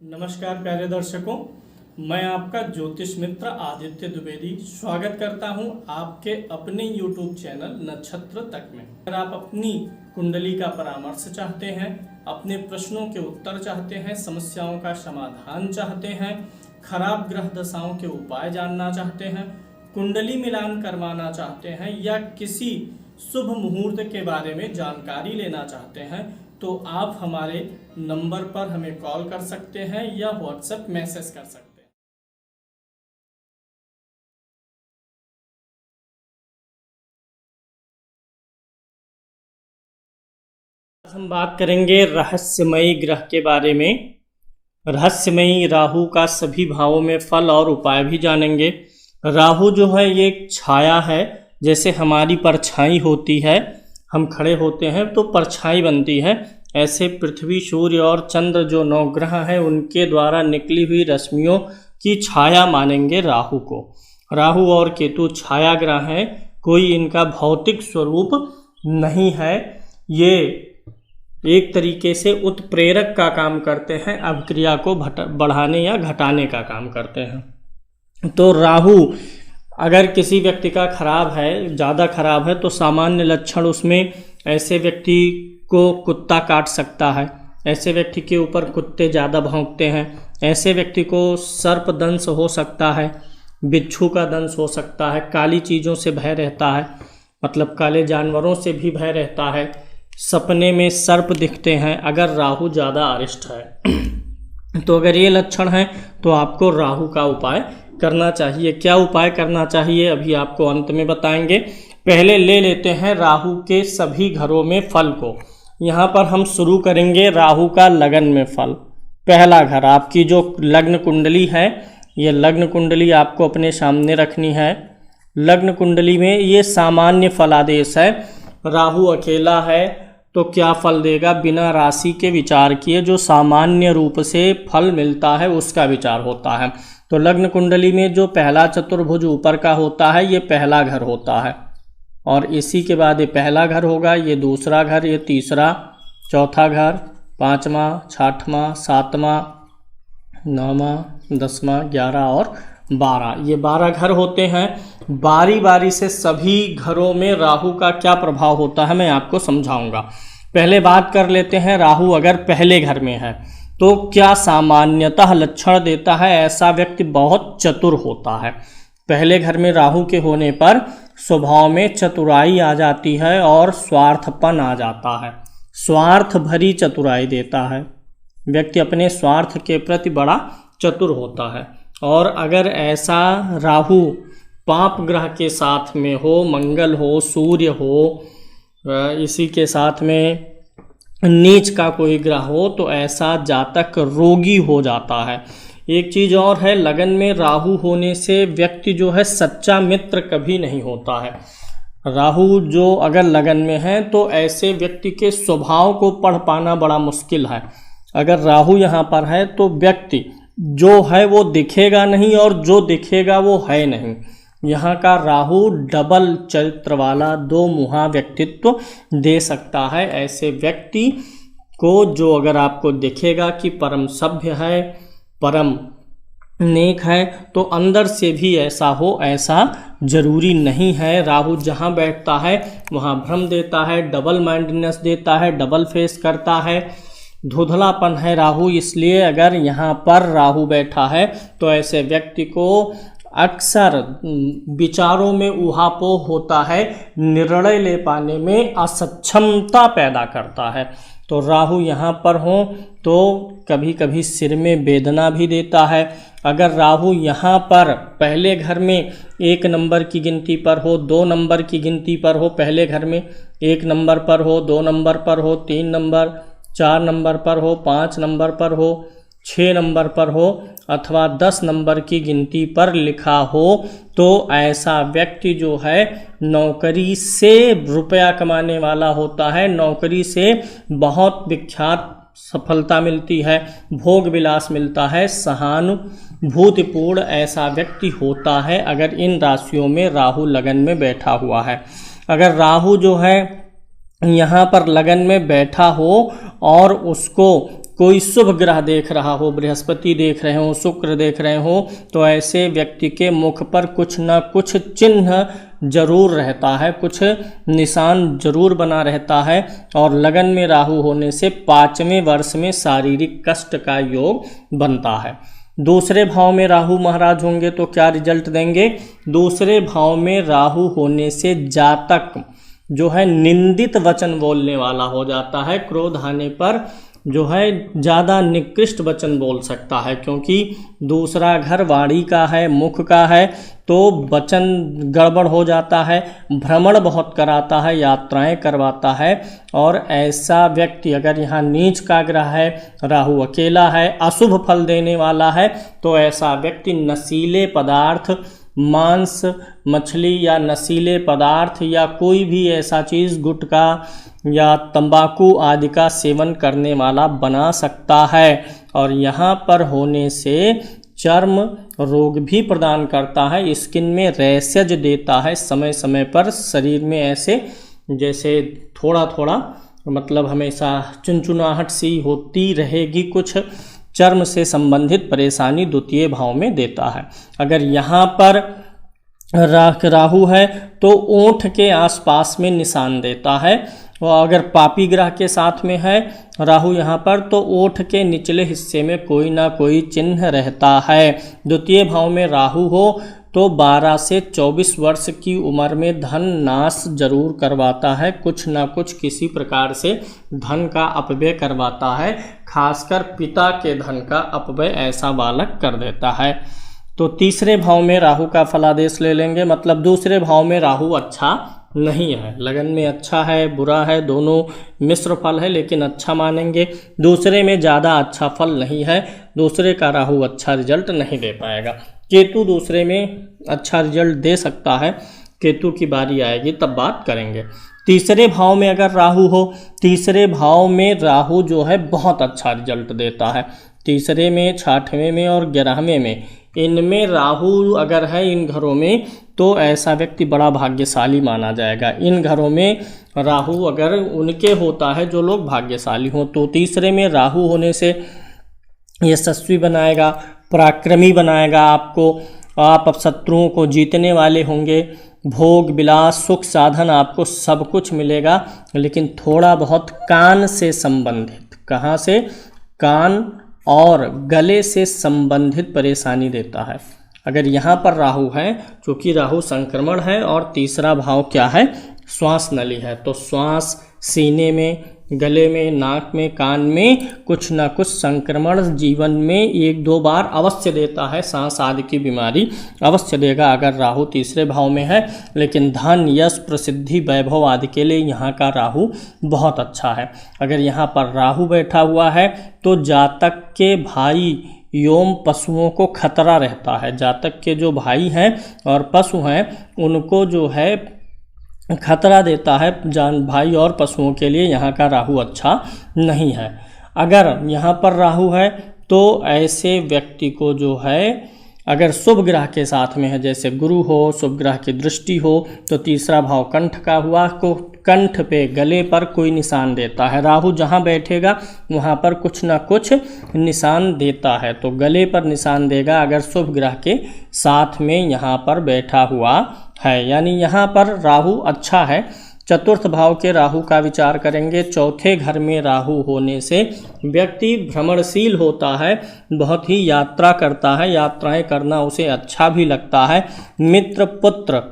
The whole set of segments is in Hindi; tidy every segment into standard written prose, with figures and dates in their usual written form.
नमस्कार प्यारे दर्शकों, मैं आपका ज्योतिष मित्र आदित्य द्विवेदी स्वागत करता हूं आपके अपने YouTube चैनल नक्षत्र तक में। अगर आप अपनी कुंडली का परामर्श चाहते हैं, अपने प्रश्नों के उत्तर चाहते हैं, समस्याओं का समाधान चाहते हैं, खराब ग्रह दशाओं के उपाय जानना चाहते हैं, कुंडली मिलान करवाना चाहते हैं या किसी शुभ मुहूर्त के बारे में जानकारी लेना चाहते हैं तो आप हमारे नंबर पर हमें कॉल कर सकते हैं या व्हाट्सएप मैसेज कर सकते हैं। हम बात करेंगे रहस्यमयी ग्रह के बारे में। रहस्यमयी राहु का सभी भावों में फल और उपाय भी जानेंगे। राहु जो है ये एक छाया है, जैसे हमारी परछाई होती है, हम खड़े होते हैं तो परछाई बनती है, ऐसे पृथ्वी, सूर्य और चंद्र जो 9 ग्रह हैं उनके द्वारा निकली हुई रश्मियों की छाया मानेंगे राहु को। राहु और केतु छाया ग्रह हैं, कोई इनका भौतिक स्वरूप नहीं है। ये एक तरीके से उत्प्रेरक का काम करते हैं, अभिक्रिया को बढ़ाने या घटाने का काम करते हैं। तो राहु अगर किसी व्यक्ति का खराब है, ज़्यादा खराब है, तो सामान्य लक्षण उसमें ऐसे व्यक्ति को कुत्ता काट सकता है, ऐसे व्यक्ति के ऊपर कुत्ते ज़्यादा भौंकते हैं, ऐसे व्यक्ति को सर्प दंश हो सकता है, बिच्छू का दंश हो सकता है, काली चीज़ों से भय रहता है, मतलब काले जानवरों से भी भय रहता है, सपने में सर्प दिखते हैं अगर राहु ज़्यादा अरिष्ट है। तो अगर ये लक्षण हैं तो आपको राहु का उपाय करना चाहिए। क्या उपाय करना चाहिए अभी आपको अंत में बताएंगे। पहले ले लेते हैं राहु के सभी घरों में फल को। यहाँ पर हम शुरू करेंगे राहु का लगन में फल। पहला घर, आपकी जो लग्न कुंडली है, ये लग्न कुंडली आपको अपने सामने रखनी है। लग्न कुंडली में ये सामान्य फलादेश है। राहु अकेला है तो क्या फल देगा, बिना राशि के विचार किए जो सामान्य रूप से फल मिलता है उसका विचार होता है। तो लग्न कुंडली में जो पहला चतुर्भुज ऊपर का होता है ये पहला घर होता है, और इसी के बाद ये पहला घर होगा, ये दूसरा घर, ये तीसरा, चौथा घर, 5वां, 6वां, 7वां, 9वां, 10वां, 11 और 12, ये 12 घर होते हैं। बारी बारी से सभी घरों में राहु का क्या प्रभाव होता है मैं आपको समझाऊंगा। पहले बात कर लेते हैं राहु अगर पहले घर में है तो क्या सामान्यतः लक्षण देता है। ऐसा व्यक्ति बहुत चतुर होता है। पहले घर में राहु के होने पर स्वभाव में चतुराई आ जाती है और स्वार्थपन आ जाता है। स्वार्थ भरी चतुराई देता है। व्यक्ति अपने स्वार्थ के प्रति बड़ा चतुर होता है। और अगर ऐसा राहु पाप ग्रह के साथ में हो, मंगल हो, सूर्य हो, इसी के साथ में नीच का कोई ग्रह हो, तो ऐसा जातक रोगी हो जाता है। एक चीज़ और है, लगन में राहु होने से व्यक्ति जो है सच्चा मित्र कभी नहीं होता है। राहु जो अगर लगन में है तो ऐसे व्यक्ति के स्वभाव को पढ़ पाना बड़ा मुश्किल है। अगर राहु यहाँ पर है तो व्यक्ति जो है वो दिखेगा नहीं और जो दिखेगा वो है नहीं। यहाँ का राहु डबल चरित्र वाला, दो मुहा व्यक्तित्व दे सकता है। ऐसे व्यक्ति को जो अगर आपको दिखेगा कि परम सभ्य है, परम नेक है, तो अंदर से भी ऐसा हो, ऐसा जरूरी नहीं है। राहु जहाँ बैठता है वहाँ भ्रम देता है, डबल माइंडनेस देता है, डबल फेस करता है, धुंधलापन है राहु। इसलिए अगर यहाँ पर राहु बैठा है तो ऐसे व्यक्ति को अक्सर विचारों में ऊहापोह होता है, निर्णय ले पाने में असक्षमता पैदा करता है। तो राहु यहाँ पर हो तो कभी कभी सिर में वेदना भी देता है। अगर राहु यहाँ पर पहले घर में 1 नंबर की गिनती पर हो, 2 नंबर की गिनती पर हो, पहले घर में 1 नंबर पर हो, 2 नंबर पर हो, 3 नंबर, 4 नंबर पर हो, 5 नंबर पर हो, 6 नंबर पर हो अथवा 10 नंबर की गिनती पर लिखा हो, तो ऐसा व्यक्ति जो है नौकरी से रुपया कमाने वाला होता है। नौकरी से बहुत विख्यात सफलता मिलती है, भोग विलास मिलता है, सहानुभूतिपूर्ण ऐसा व्यक्ति होता है अगर इन राशियों में राहु लगन में बैठा हुआ है। अगर राहु जो है यहाँ पर लगन में बैठा हो और उसको कोई शुभ ग्रह देख रहा हो, बृहस्पति देख रहे हो, शुक्र देख रहे हो, तो ऐसे व्यक्ति के मुख पर कुछ न कुछ चिन्ह जरूर रहता है, कुछ निशान जरूर बना रहता है। और लगन में राहु होने से 5वें वर्ष में शारीरिक कष्ट का योग बनता है। दूसरे भाव में राहु महाराज होंगे तो क्या रिजल्ट देंगे? दूसरे भाव में राहु होने से जातक जो है निंदित वचन बोलने वाला हो जाता है। क्रोध आने पर जो है ज़्यादा निकृष्ट वचन बोल सकता है, क्योंकि दूसरा घर वाणी का है, मुख का है, तो वचन गड़बड़ हो जाता है। भ्रमण बहुत कराता है, यात्राएं करवाता है। और ऐसा व्यक्ति अगर यहाँ नीच का ग्रह है, राहु अकेला है, अशुभ फल देने वाला है, तो ऐसा व्यक्ति नशीले पदार्थ, मांस, मछली या नशीले पदार्थ या कोई भी ऐसा चीज़, गुटखा या तंबाकू आदि का सेवन करने वाला बना सकता है। और यहाँ पर होने से चर्म रोग भी प्रदान करता है, स्किन में रैशेज देता है समय समय पर, शरीर में ऐसे जैसे थोड़ा थोड़ा मतलब हमेशा चुनचुनाहट सी होती रहेगी, कुछ चर्म से संबंधित परेशानी द्वितीय भाव में देता है। अगर यहाँ पर राहु है तो ओंठ के आसपास में निशान देता है, और अगर पापी ग्रह के साथ में है राहु यहाँ पर तो ओठ के निचले हिस्से में कोई ना कोई चिन्ह रहता है। द्वितीय भाव में राहु हो तो 12 से 24 वर्ष की उम्र में धन नाश जरूर करवाता है, कुछ ना कुछ किसी प्रकार से धन का अपव्यय करवाता है, खासकर पिता के धन का अपव्यय ऐसा बालक कर देता है। तो तीसरे भाव में राहु का फलादेश ले लेंगे, मतलब दूसरे भाव में राहु अच्छा नहीं है, लगन में अच्छा है, बुरा है, दोनों मिश्र फल है, लेकिन अच्छा मानेंगे। दूसरे में ज़्यादा अच्छा फल नहीं है, दूसरे का राहु अच्छा रिजल्ट नहीं दे पाएगा। केतु दूसरे में अच्छा रिजल्ट दे सकता है, केतु की बारी आएगी तब बात करेंगे। तीसरे भाव में अगर राहु हो, तीसरे भाव में राहु जो है बहुत अच्छा रिजल्ट देता है। तीसरे में, 6वें में और 11वें में, इनमें राहु अगर है इन घरों में तो ऐसा व्यक्ति बड़ा भाग्यशाली माना जाएगा। इन घरों में राहु अगर उनके होता है जो लोग भाग्यशाली हों, तो तीसरे में राहु होने से यशस्वी बनाएगा, पराक्रमी बनाएगा आपको, आप अब शत्रुओं को जीतने वाले होंगे, भोग विलास सुख साधन आपको सब कुछ मिलेगा। लेकिन थोड़ा बहुत कान से संबंधित, कहाँ से? कान और गले से संबंधित परेशानी देता है। अगर यहाँ पर राहु है, क्योंकि राहु संक्रमण है और तीसरा भाव क्या है? श्वास नली है, तो श्वास सीने में, गले में, नाक में, कान में कुछ ना कुछ संक्रमण जीवन में 1-2 बार अवश्य देता है, सांस आदि की बीमारी अवश्य देगा अगर राहु तीसरे भाव में है। लेकिन धन, यश, प्रसिद्धि, वैभव आदि के लिए यहाँ का राहु बहुत अच्छा है। अगर यहाँ पर राहु बैठा हुआ है तो जातक के भाई एवं पशुओं को खतरा रहता है। जातक के जो भाई हैं और पशु हैं उनको जो है खतरा देता है, जान भाई और पशुओं के लिए यहाँ का राहु अच्छा नहीं है। अगर यहाँ पर राहु है तो ऐसे व्यक्ति को जो है अगर शुभ ग्रह के साथ में है, जैसे गुरु हो, शुभ ग्रह की दृष्टि हो, तो तीसरा भाव कंठ का हुआ, को कंठ पे, गले पर कोई निशान देता है। राहु जहाँ बैठेगा वहाँ पर कुछ ना कुछ निशान देता है, तो गले पर निशान देगा अगर शुभ ग्रह के साथ में यहाँ पर बैठा हुआ है, यानी यहाँ पर राहु अच्छा है। चतुर्थ भाव के राहु का विचार करेंगे। चौथे घर में राहु होने से व्यक्ति भ्रमणशील होता है, बहुत ही यात्रा करता है, यात्राएं करना उसे अच्छा भी लगता है। मित्र, पुत्र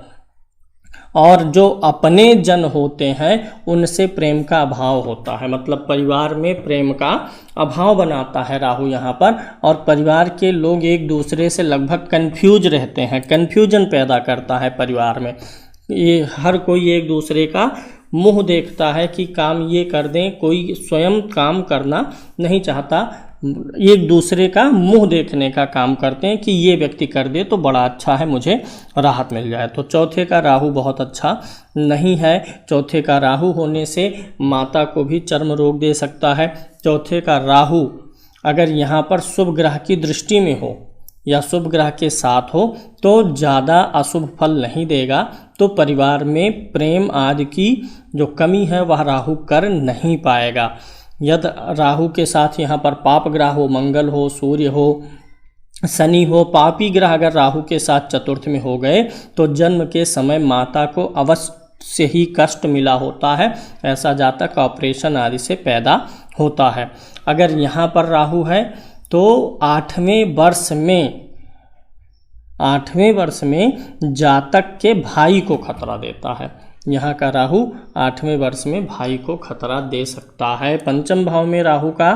और जो अपने जन होते हैं उनसे प्रेम का अभाव होता है, मतलब परिवार में प्रेम का अभाव बनाता है राहु यहाँ पर। और परिवार के लोग एक दूसरे से लगभग कन्फ्यूज रहते हैं, कन्फ्यूजन पैदा करता है परिवार में। ये हर कोई एक दूसरे का मुंह देखता है कि काम ये कर दें, कोई स्वयं काम करना नहीं चाहता, एक दूसरे का मुंह देखने का काम करते हैं कि ये व्यक्ति कर दे तो बड़ा अच्छा है, मुझे राहत मिल जाए। तो चौथे का राहु बहुत अच्छा नहीं है। चौथे का राहु होने से माता को भी चर्म रोग दे सकता है। चौथे का राहु अगर यहाँ पर शुभ ग्रह की दृष्टि में हो या शुभ ग्रह के साथ हो तो ज़्यादा अशुभ फल नहीं देगा, तो परिवार में प्रेम आदि की जो कमी है वह राहु कर नहीं पाएगा। यदि राहु के साथ यहाँ पर पाप ग्रह हो, मंगल हो, सूर्य हो, शनि हो, पापी ग्रह अगर राहु के साथ चतुर्थ में हो गए तो जन्म के समय माता को अवश्य ही कष्ट मिला होता है। ऐसा जातक ऑपरेशन आदि से पैदा होता है। अगर यहाँ पर राहु है तो 8वें वर्ष में जातक के भाई को खतरा देता है। यहाँ का राहु 8वें वर्ष में भाई को खतरा दे सकता है। पंचम भाव में राहु का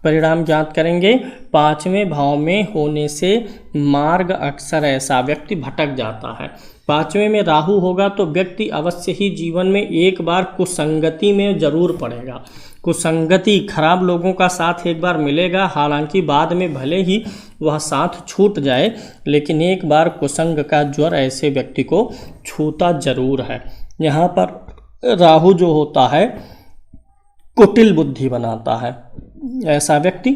परिणाम ज्ञात करेंगे। 5वें भाव में होने से मार्ग अक्सर ऐसा व्यक्ति भटक जाता है। 5वें में राहु होगा तो व्यक्ति अवश्य ही जीवन में एक बार कुसंगति में जरूर पड़ेगा। कुसंगति, खराब लोगों का साथ एक बार मिलेगा, हालांकि बाद में भले ही वह साथ छूट जाए, लेकिन एक बार कुसंग का ज्वर ऐसे व्यक्ति को छूता जरूर है। यहाँ पर राहु जो होता है कुटिल बुद्धि बनाता है। ऐसा व्यक्ति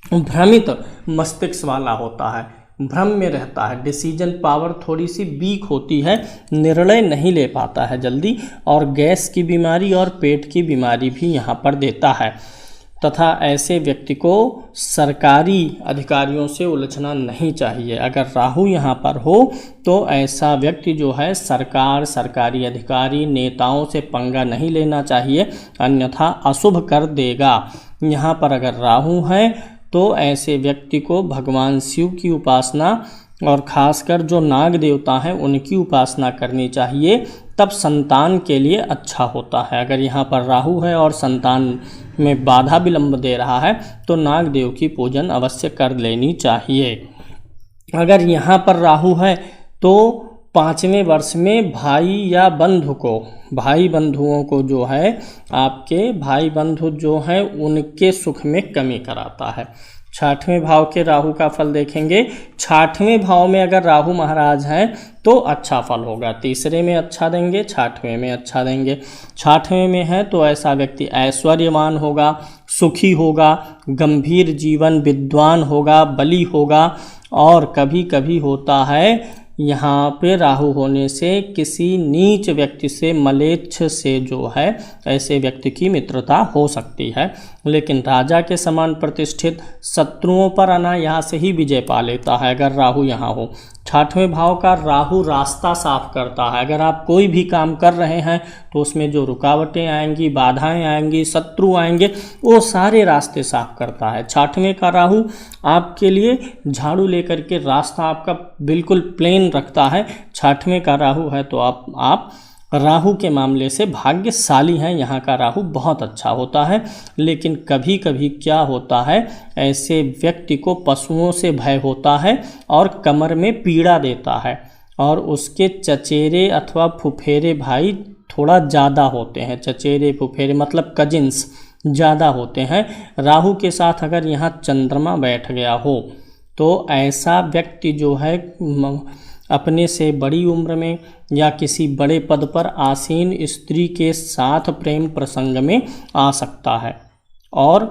भ्रमित मस्तिष्क वाला होता है, भ्रम में रहता है, डिसीजन पावर थोड़ी सी वीक होती है, निर्णय नहीं ले पाता है जल्दी, और गैस की बीमारी और पेट की बीमारी भी यहाँ पर देता है। तथा ऐसे व्यक्ति को सरकारी अधिकारियों से उलझना नहीं चाहिए। अगर राहु यहाँ पर हो तो ऐसा व्यक्ति जो है सरकार, सरकारी अधिकारी, नेताओं से पंगा नहीं लेना चाहिए, अन्यथा अशुभ कर देगा। यहाँ पर अगर राहु है तो ऐसे व्यक्ति को भगवान शिव की उपासना और खासकर जो नाग देवता हैं उनकी उपासना करनी चाहिए, तब संतान के लिए अच्छा होता है। अगर यहाँ पर राहु है और संतान में बाधा विलंब दे रहा है तो नाग देव की पूजन अवश्य कर लेनी चाहिए। अगर यहाँ पर राहु है तो 5वें वर्ष में भाई या बंधु को, भाई बंधुओं को जो है, आपके भाई बंधु जो हैं उनके सुख में कमी कराता है। 6वें भाव के राहु का फल देखेंगे। 6वें भाव में अगर राहु महाराज हैं तो अच्छा फल होगा। 3रे में अच्छा देंगे, 6वें में अच्छा देंगे। 6वें में है तो ऐसा व्यक्ति ऐश्वर्यवान होगा, सुखी होगा, गंभीर जीवन, विद्वान होगा, बली होगा। और कभी कभी होता है यहाँ पे राहु होने से किसी नीच व्यक्ति से, मलेच्छ से जो है, ऐसे व्यक्ति की मित्रता हो सकती है, लेकिन राजा के समान प्रतिष्ठित शत्रुओं पर अनायास ही विजय पा लेता है अगर राहु यहाँ हो। 6वें भाव का राहु रास्ता साफ करता है। अगर आप कोई भी काम कर रहे हैं तो उसमें जो रुकावटें आएंगी, बाधाएं आएंगी, शत्रु आएंगे, वो सारे रास्ते साफ करता है। 6वें का राहु आपके लिए झाड़ू लेकर के रास्ता आपका बिल्कुल प्लेन रखता है। 6वें का राहु है तो आप राहु के मामले से भाग्यशाली हैं। यहाँ का राहु बहुत अच्छा होता है। लेकिन कभी कभी क्या होता है, ऐसे व्यक्ति को पशुओं से भय होता है और कमर में पीड़ा देता है, और उसके चचेरे अथवा फुफेरे भाई थोड़ा ज़्यादा होते हैं। चचेरे फुफेरे मतलब कजिन्स ज़्यादा होते हैं। राहु के साथ अगर यहाँ चंद्रमा बैठ गया हो तो ऐसा व्यक्ति जो है अपने से बड़ी उम्र में या किसी बड़े पद पर आसीन स्त्री के साथ प्रेम प्रसंग में आ सकता है। और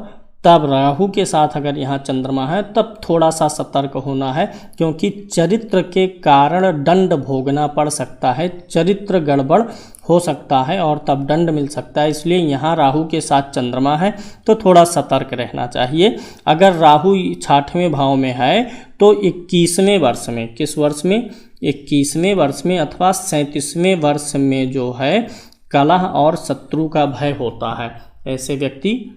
तब राहु के साथ अगर यहाँ चंद्रमा है तब थोड़ा सा सतर्क होना है, क्योंकि चरित्र के कारण दंड भोगना पड़ सकता है, चरित्र गड़बड़ हो सकता है और तब दंड मिल सकता है। इसलिए यहाँ राहु के साथ चंद्रमा है तो थोड़ा सतर्क रहना चाहिए। अगर राहु 6वें भाव में है तो 21वें वर्ष में, किस वर्ष में, 21वें वर्ष में अथवा 37वें वर्ष में जो है कलह और शत्रु का भय होता है। ऐसे व्यक्ति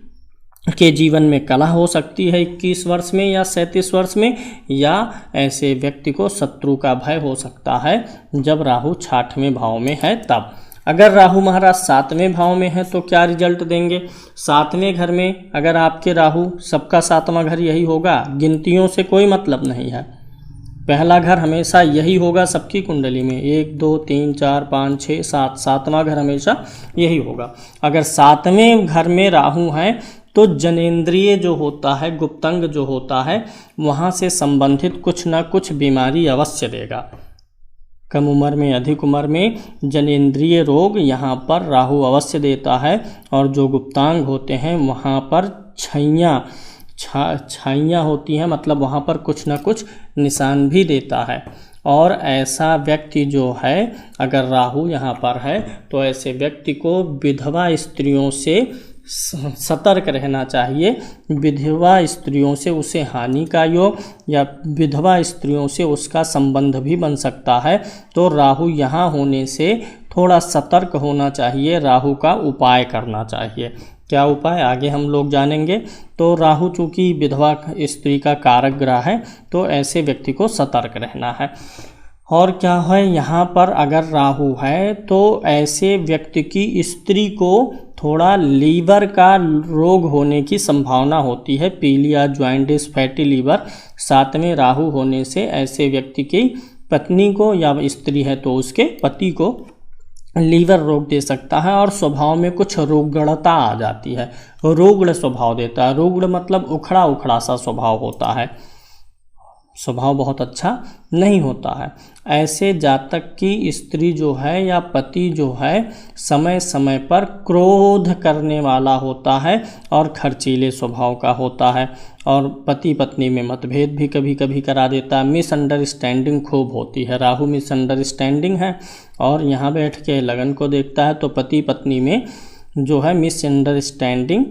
के जीवन में कलह हो सकती है 21 वर्ष में या 37 वर्ष में, या ऐसे व्यक्ति को शत्रु का भय हो सकता है जब राहु 6वें भाव में है तब। अगर राहु महाराज 7वें भाव में है तो क्या रिजल्ट देंगे। 7वें घर में अगर आपके राहु, सबका 7वां घर यही होगा, गिनतियों से कोई मतलब नहीं है, पहला घर हमेशा यही होगा सबकी कुंडली में, 1 2 3 4 5 6 7, 7वां घर हमेशा यही होगा। अगर 7वें घर में राहु है तो जनेंद्रिय जो होता है, गुप्तांग जो होता है, वहाँ से संबंधित कुछ ना कुछ बीमारी अवश्य देगा। कम उम्र में, अधिक उम्र में जनेंद्रिय रोग यहाँ पर राहु अवश्य देता है। और जो गुप्तांग होते हैं वहाँ पर छाइयाँ होती हैं, मतलब वहाँ पर कुछ ना कुछ निशान भी देता है। और ऐसा व्यक्ति जो है, अगर राहु यहाँ पर है तो ऐसे व्यक्ति को विधवा स्त्रियों से सतर्क रहना चाहिए। विधवा स्त्रियों से उसे हानि का योग या विधवा स्त्रियों से उसका संबंध भी बन सकता है। तो राहु यहाँ होने से थोड़ा सतर्क होना चाहिए, राहु का उपाय करना चाहिए। क्या उपाय आगे हम लोग जानेंगे। तो राहु चूँकि विधवा स्त्री का कारक ग्रह है, तो ऐसे व्यक्ति को सतर्क रहना है। और क्या है, यहाँ पर अगर राहु है तो ऐसे व्यक्ति की स्त्री को थोड़ा लीवर का रोग होने की संभावना होती है, पीलिया, जॉइंटिस, फैटी लीवर। साथ में राहु होने से ऐसे व्यक्ति की पत्नी को, या स्त्री है तो उसके पति को लीवर रोग दे सकता है। और स्वभाव में कुछ रोगणता आ जाती है, रोगण स्वभाव देता है। रोगण मतलब उखड़ा उखड़ा सा स्वभाव होता है, स्वभाव बहुत अच्छा नहीं होता है। ऐसे जातक की स्त्री जो है या पति जो है समय समय पर क्रोध करने वाला होता है और खर्चीले स्वभाव का होता है, और पति पत्नी में मतभेद भी कभी कभी करा देता है। मिसअंडरस्टैंडिंग खूब होती है, राहु मिसअंडरस्टैंडिंग है और यहाँ बैठ के लगन को देखता है, तो पति पत्नी में जो है मिसअंडरस्टैंडिंग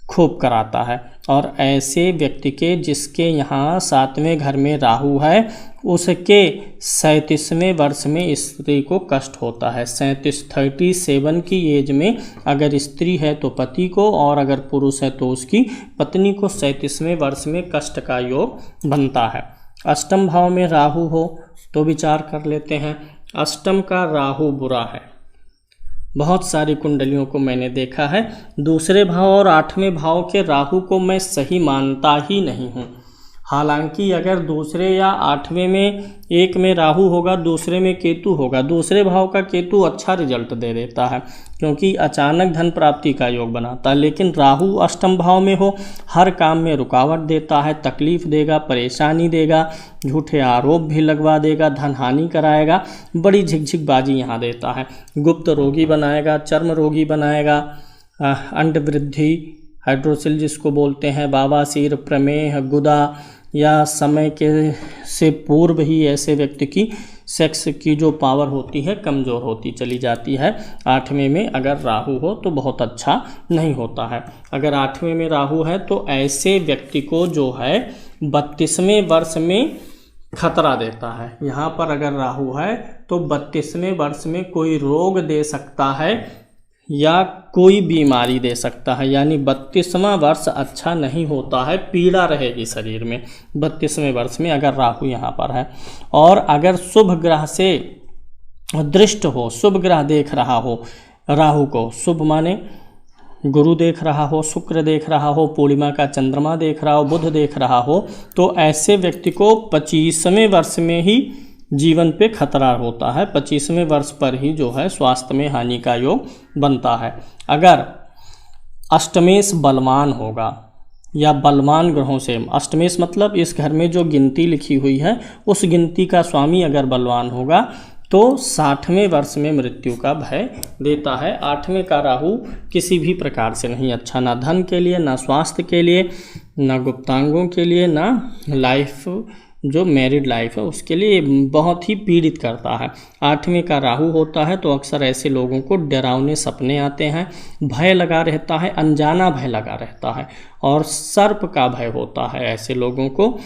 खूब कराता है। और ऐसे व्यक्ति के जिसके यहाँ 7वें घर में राहु है, उसके 37वें वर्ष में स्त्री को कष्ट होता है। 37 की एज में अगर स्त्री है तो पति को, और अगर पुरुष है तो उसकी पत्नी को 37वें वर्ष में कष्ट का योग बनता है। अष्टम भाव में राहु हो तो विचार कर लेते हैं। अष्टम का राहु बुरा है, बहुत सारी कुंडलियों को मैंने देखा है। दूसरे भाव और 8वें भाव के राहु को मैं सही मानता ही नहीं हूँ। हालांकि अगर दूसरे या 8वें में, एक में राहु होगा, दूसरे में केतु होगा, दूसरे भाव का केतु अच्छा रिजल्ट दे देता है, क्योंकि अचानक धन प्राप्ति का योग बनाता है। लेकिन राहु अष्टम भाव में हो, हर काम में रुकावट देता है, तकलीफ देगा, परेशानी देगा, झूठे आरोप भी लगवा देगा, धन हानि कराएगा, बड़ी झिकझिकबाजी यहाँ देता है। गुप्त रोगी बनाएगा, चर्म रोगी बनाएगा, अंड वृद्धि, हाइड्रोसिल जिसको बोलते हैं, बवासीर, प्रमेह, गुदा, या समय के से पूर्व ही ऐसे व्यक्ति की सेक्स की जो पावर होती है कमज़ोर होती चली जाती है। 8वें में अगर राहु हो तो बहुत अच्छा नहीं होता है। अगर 8वें में राहु है तो ऐसे व्यक्ति को जो है 32वें वर्ष में खतरा देता है। यहाँ पर अगर राहु है तो 32वें वर्ष में कोई रोग दे सकता है या कोई बीमारी दे सकता है, यानी 32वां वर्ष अच्छा नहीं होता है, पीड़ा रहेगी शरीर में 32वें वर्ष में अगर राहु यहाँ पर है। और अगर शुभ ग्रह से दृष्ट हो, शुभ ग्रह देख रहा हो राहु को, शुभ माने गुरु देख रहा हो, शुक्र देख रहा हो, पूर्णिमा का चंद्रमा देख रहा हो, बुध देख रहा हो, तो ऐसे व्यक्ति को 25वें वर्ष में ही जीवन पे खतरा होता है। 25वें वर्ष पर ही जो है स्वास्थ्य में हानि का योग बनता है। अगर अष्टमेश बलवान होगा या बलवान ग्रहों से, अष्टमेश मतलब इस घर में जो गिनती लिखी हुई है उस गिनती का स्वामी अगर बलवान होगा तो 60वें वर्ष में मृत्यु का भय देता है। 8वें का राहु किसी भी प्रकार से नहीं अच्छा, ना धन के लिए, ना स्वास्थ्य के लिए, ना गुप्तांगों के लिए, ना लाइफ जो मैरिड लाइफ है उसके लिए बहुत ही पीड़ित करता है। 8वें का राहु होता है तो अक्सर ऐसे लोगों को डरावने सपने आते हैं, भय लगा रहता है, अनजाना भय लगा रहता है, और सर्प का भय होता है ऐसे लोगों को,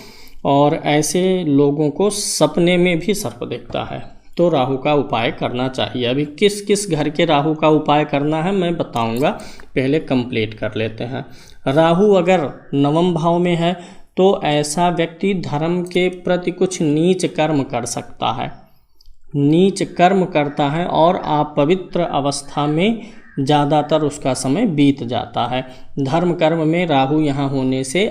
और ऐसे लोगों को सपने में भी सर्प दिखता है। तो राहु का उपाय करना चाहिए। अभी किस किस घर के राहु का उपाय करना है मैं बताऊंगा, पहले कंप्लीट कर लेते हैं। राहु अगर 9वें भाव में है तो ऐसा व्यक्ति धर्म के प्रति कुछ नीच कर्म कर सकता है, नीच कर्म करता है और अपवित्र अवस्था में ज़्यादातर उसका समय बीत जाता है। धर्म कर्म में राहु यहाँ होने से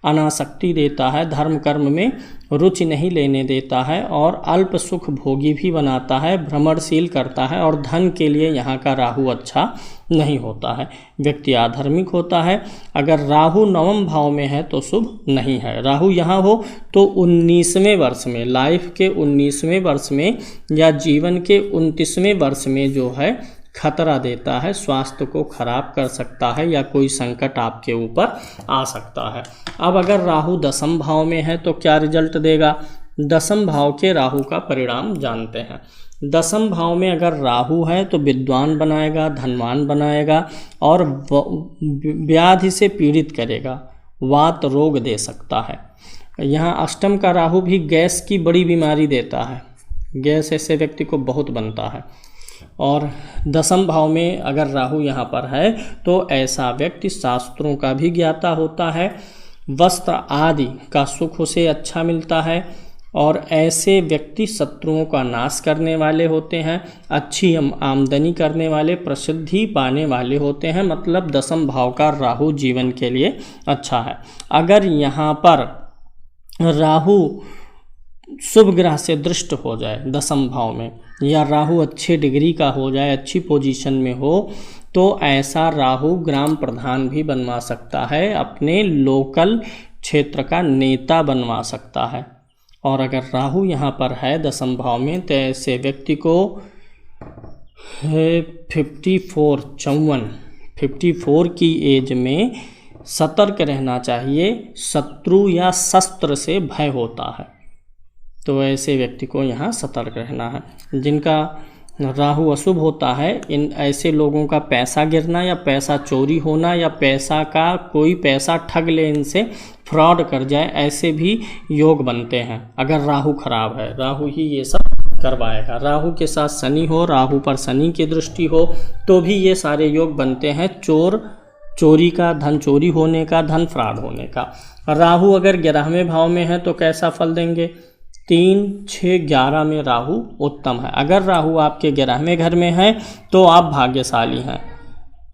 अनासक्ति देता है, धर्म कर्म में रुचि नहीं लेने देता है, और अल्प सुख भोगी भी बनाता है, भ्रमणशील करता है, और धन के लिए यहाँ का राहु अच्छा नहीं होता है, व्यक्ति आधर्मिक होता है। अगर राहु 9वें भाव में है तो शुभ नहीं है। राहु यहाँ हो तो 19वें वर्ष में, लाइफ के 19वें वर्ष में या जीवन के 29वें वर्ष में जो है खतरा देता है, स्वास्थ्य को खराब कर सकता है या कोई संकट आपके ऊपर आ सकता है। अब अगर राहु 10वें भाव में है तो क्या रिजल्ट देगा। दसम भाव के राहु का परिणाम जानते हैं। दसम भाव में अगर राहु है तो विद्वान बनाएगा, धनवान बनाएगा और व्याधि से पीड़ित करेगा, वात रोग दे सकता है। यहाँ अष्टम का राहु भी गैस की बड़ी बीमारी देता है, गैस ऐसे व्यक्ति को बहुत बनता है। और दसम भाव में अगर राहु यहाँ पर है तो ऐसा व्यक्ति शास्त्रों का भी ज्ञाता होता है, वस्त्र आदि का सुख उसे अच्छा मिलता है और ऐसे व्यक्ति शत्रुओं का नाश करने वाले होते हैं, अच्छी आमदनी करने वाले, प्रसिद्धि पाने वाले होते हैं। मतलब दसम भाव का राहु जीवन के लिए अच्छा है। अगर यहाँ पर राहु शुभ ग्रह से दृष्ट हो जाए दसम भाव में, या राहु अच्छे डिग्री का हो जाए, अच्छी पोजीशन में हो, तो ऐसा राहु ग्राम प्रधान भी बनवा सकता है, अपने लोकल क्षेत्र का नेता बनवा सकता है। और अगर राहु यहाँ पर है दसम भाव में तो ऐसे व्यक्ति को 54 की एज में सतर्क रहना चाहिए, शत्रु या शस्त्र से भय होता है, तो ऐसे व्यक्ति को यहाँ सतर्क रहना है। जिनका राहु अशुभ होता है, इन ऐसे लोगों का पैसा गिरना या पैसा चोरी होना या पैसा का कोई पैसा ठग ले, इनसे फ्रॉड कर जाए, ऐसे भी योग बनते हैं। अगर राहु खराब है, राहु ही ये सब करवाएगा। राहु के साथ शनि हो, राहु पर शनि की दृष्टि हो तो भी ये सारे योग बनते हैं, चोरी का, धन चोरी होने का, धन फ्रॉड होने का। राहु अगर 11वें भाव में है तो कैसा फल देंगे? 3, 6, 11 में राहु उत्तम है। अगर राहु आपके 11वें घर में है तो आप भाग्यशाली हैं।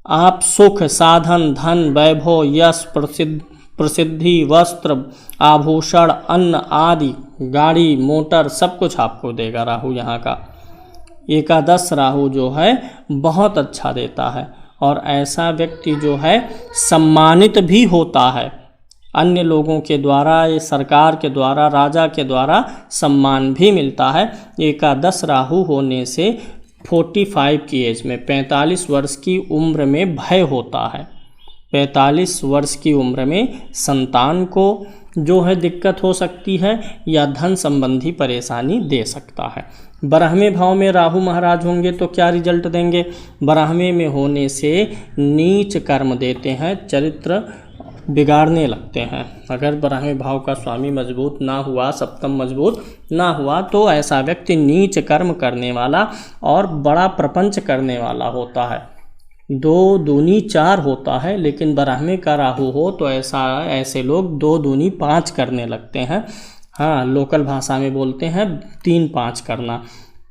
आप सुख, साधन, धन, वैभव, यश, प्रसिद्धि, वस्त्र, आभूषण, अन्न आदि, गाड़ी, मोटर सब कुछ आपको देगा राहु यहाँ का। एकादश राहु जो है बहुत अच्छा देता है और ऐसा व्यक्ति जो है सम्मानित भी होता है, अन्य लोगों के द्वारा, सरकार के द्वारा, राजा के द्वारा सम्मान भी मिलता है। एकादश राहु होने से 45 की एज में, 45 वर्ष की उम्र में भय होता है। 45 वर्ष की उम्र में संतान को जो है दिक्कत हो सकती है या धन संबंधी परेशानी दे सकता है। 12वें भाव में राहु महाराज होंगे तो क्या रिजल्ट देंगे? 12वें में होने से नीच कर्म देते हैं, चरित्र बिगाड़ने लगते हैं। अगर 12वें भाव का स्वामी मजबूत ना हुआ, सप्तम मजबूत ना हुआ, तो ऐसा व्यक्ति नीच कर्म करने वाला और बड़ा प्रपंच करने वाला होता है। 2 दूनी 4 होता है, लेकिन 12वें का राहु हो तो ऐसे लोग 2 दूनी 5 करने लगते हैं। हाँ, लोकल भाषा में बोलते हैं 3-5 करना।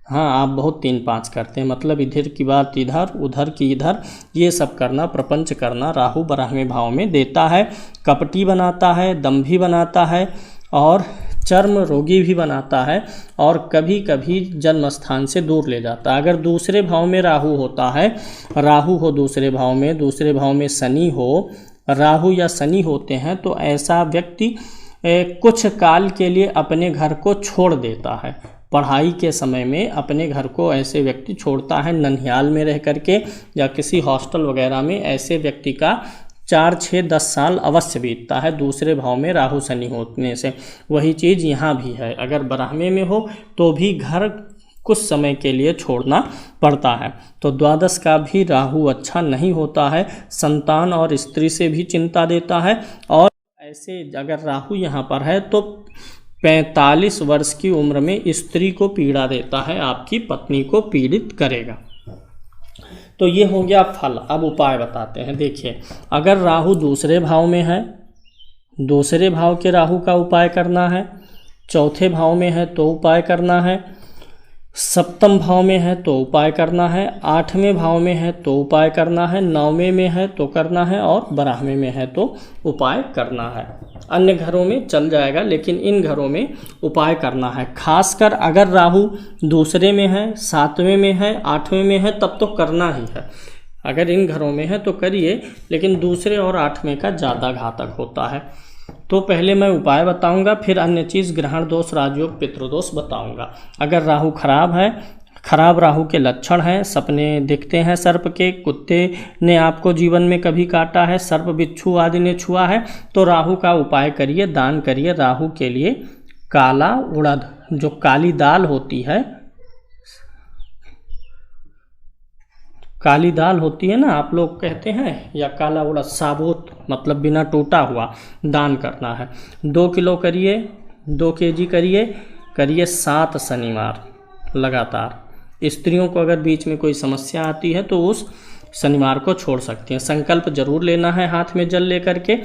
हाँ, आप बहुत 3-5 करते हैं, मतलब इधर की बात इधर, उधर की इधर, ये सब करना, प्रपंच करना राहु 12वें भाव में देता है। कपटी बनाता है, दंभी बनाता है और चर्म रोगी भी बनाता है और कभी कभी जन्म स्थान से दूर ले जाता है। अगर दूसरे भाव में राहु होता है, राहु हो दूसरे भाव में शनि हो, राहु या शनि होते हैं, तो ऐसा व्यक्ति कुछ काल के लिए अपने घर को छोड़ देता है। पढ़ाई के समय में अपने घर को ऐसे व्यक्ति छोड़ता है, ननिहाल में रह करके या किसी हॉस्टल वगैरह में ऐसे व्यक्ति का 4, 6, 10 साल अवश्य बीतता है दूसरे भाव में राहु शनि होने से। वही चीज़ यहाँ भी है, अगर 12वें में हो तो भी घर कुछ समय के लिए छोड़ना पड़ता है। तो द्वादश का भी राहु अच्छा नहीं होता है, संतान और स्त्री से भी चिंता देता है। और ऐसे अगर राहु यहाँ पर है तो 45 वर्ष की उम्र में स्त्री को पीड़ा देता है, आपकी पत्नी को पीड़ित करेगा। तो ये हो गया फल। अब उपाय बताते हैं। देखिए, अगर राहु दूसरे भाव में है, दूसरे भाव के राहु का उपाय करना है। चौथे भाव में है तो उपाय करना है। सप्तम भाव में है तो उपाय करना है। 8वें भाव में है तो उपाय करना है। 9वें में है तो करना है और 12वें में है तो उपाय करना है। अन्य घरों में चल जाएगा, लेकिन इन घरों में उपाय करना है। खासकर अगर राहु दूसरे में है, 7वें में है, 8वें में है, तब तो करना ही है। अगर इन घरों में है तो करिए, लेकिन दूसरे और 8वें का ज़्यादा घातक होता है। तो पहले मैं उपाय बताऊंगा, फिर अन्य चीज़ ग्रहण दोष, राजयोग, पितृदोष बताऊंगा। अगर राहु खराब है, खराब राहु के लक्षण हैं, सपने दिखते हैं सर्प के, कुत्ते ने आपको जीवन में कभी काटा है, सर्प बिच्छू आदि ने छुआ है, तो राहु का उपाय करिए, दान करिए। राहु के लिए काला उड़द, जो काली दाल होती है, काली दाल होती है ना, आप लोग कहते हैं, या काला उड़द साबुत, मतलब बिना टूटा हुआ, दान करना है। 2 किलो करिए, 2 केजी करिए 7 शनिवार लगातार। स्त्रियों को अगर बीच में कोई समस्या आती है तो उस शनिवार को छोड़ सकती हैं। संकल्प जरूर लेना है, हाथ में जल लेकर के,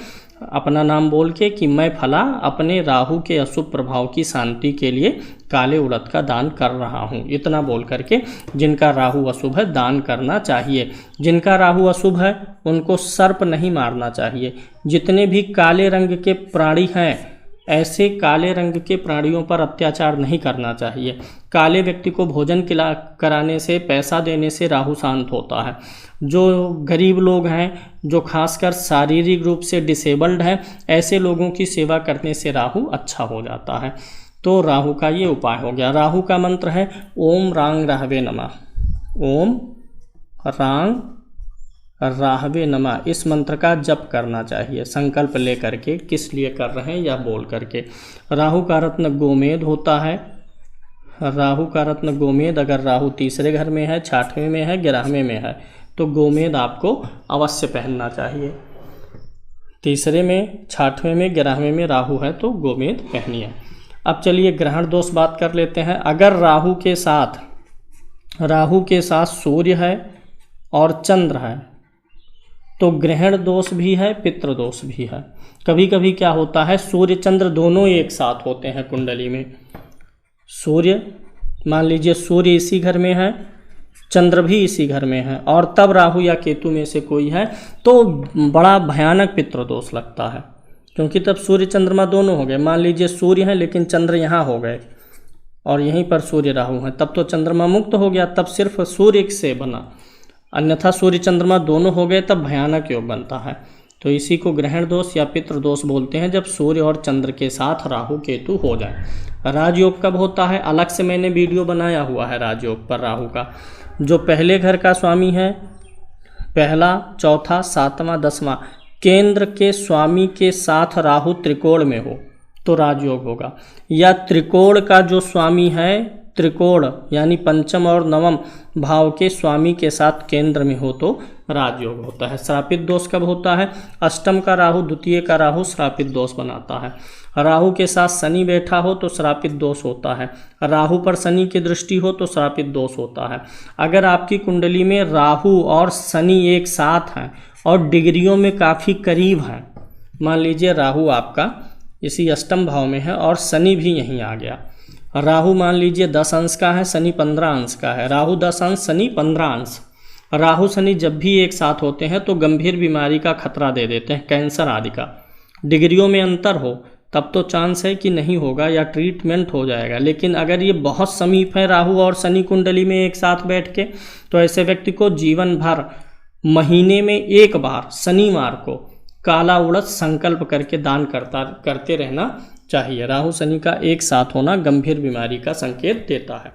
अपना नाम बोल के कि मैं फला अपने राहु के अशुभ प्रभाव की शांति के लिए काले उड़द का दान कर रहा हूँ। इतना बोल करके जिनका राहु अशुभ है दान करना चाहिए। जिनका राहु अशुभ है उनको सर्प नहीं मारना चाहिए। जितने भी काले रंग के प्राणी हैं, ऐसे काले रंग के प्राणियों पर अत्याचार नहीं करना चाहिए। काले व्यक्ति को भोजन कराने से, पैसा देने से राहु शांत होता है। जो गरीब लोग हैं, जो खासकर शारीरिक रूप से डिसेबल्ड हैं, ऐसे लोगों की सेवा करने से राहु अच्छा हो जाता है। तो राहु का ये उपाय हो गया। राहु का मंत्र है ओम रांग राहवे नमः। ओम रांग राहवे नमः, इस मंत्र का जप करना चाहिए संकल्प ले करके, किस लिए कर रहे हैं या बोल करके। राहु का रत्न गोमेद होता है। राहु का रत्न गोमेद, अगर राहु तीसरे घर में है, 6वें में है, 11वें में है, तो गोमेद आपको अवश्य पहनना चाहिए। तीसरे में, 6वें में, 11वें में राहु है तो गोमेद पहनिए। अब चलिए ग्रहण दोष बात कर लेते हैं। अगर राहु के साथ सूर्य है और चंद्र है तो ग्रहण दोष भी है, पितृ दोष भी है। कभी कभी क्या होता है, सूर्य चंद्र दोनों एक साथ होते हैं कुंडली में। सूर्य, मान लीजिए सूर्य इसी घर में है, चंद्र भी इसी घर में है, और तब राहु या केतु में से कोई है, तो बड़ा भयानक पितृ दोष लगता है, क्योंकि तब सूर्य चंद्रमा दोनों हो गए। मान लीजिए सूर्य है लेकिन चंद्र यहाँ हो गए और यहीं पर सूर्य राहु है, तब तो चंद्रमा मुक्त हो गया, तब सिर्फ सूर्य से बना। अन्यथा सूर्य चंद्रमा दोनों हो गए तब भयानक योग बनता है। तो इसी को ग्रहण दोष या पितृ दोष बोलते हैं, जब सूर्य और चंद्र के साथ राहु केतु हो जाए। राजयोग कब होता है, अलग से मैंने वीडियो बनाया हुआ है राजयोग पर। राहु का जो पहले घर का स्वामी है, पहला, चौथा, 7वां, 10वां, केंद्र के स्वामी के साथ राहु त्रिकोण में हो तो राजयोग होगा। या त्रिकोण का जो स्वामी है, त्रिकोण यानी पंचम और नवम भाव के स्वामी के साथ केंद्र में हो तो राजयोग होता है। श्रापित दोष कब होता है, अष्टम का राहु, द्वितीय का राहु श्रापित दोष बनाता है। राहु के साथ शनि बैठा हो तो श्रापित दोष होता है। राहु पर शनि की दृष्टि हो तो श्रापित दोष होता है। अगर आपकी कुंडली में राहु और शनि एक साथ हैं और डिग्रियों में काफ़ी करीब हैं, मान लीजिए राहु आपका इसी अष्टम भाव में है और शनि भी यहीं आ गया। राहु मान लीजिए 10 अंश का है, शनि 15 अंश का है। राहु 10 अंश, शनि 15 अंश। राहु शनि जब भी एक साथ होते हैं तो गंभीर बीमारी का खतरा दे देते हैं, कैंसर आदि का। डिग्रियों में अंतर हो तब तो चांस है कि नहीं होगा या ट्रीटमेंट हो जाएगा, लेकिन अगर ये बहुत समीप है राहु और शनि कुंडली में एक साथ बैठ के, तो ऐसे व्यक्ति को जीवन भर महीने में एक बार शनिवार को काला उड़द संकल्प करके दान करते रहना चाहिए। राहु शनि का एक साथ होना गंभीर बीमारी का संकेत देता है।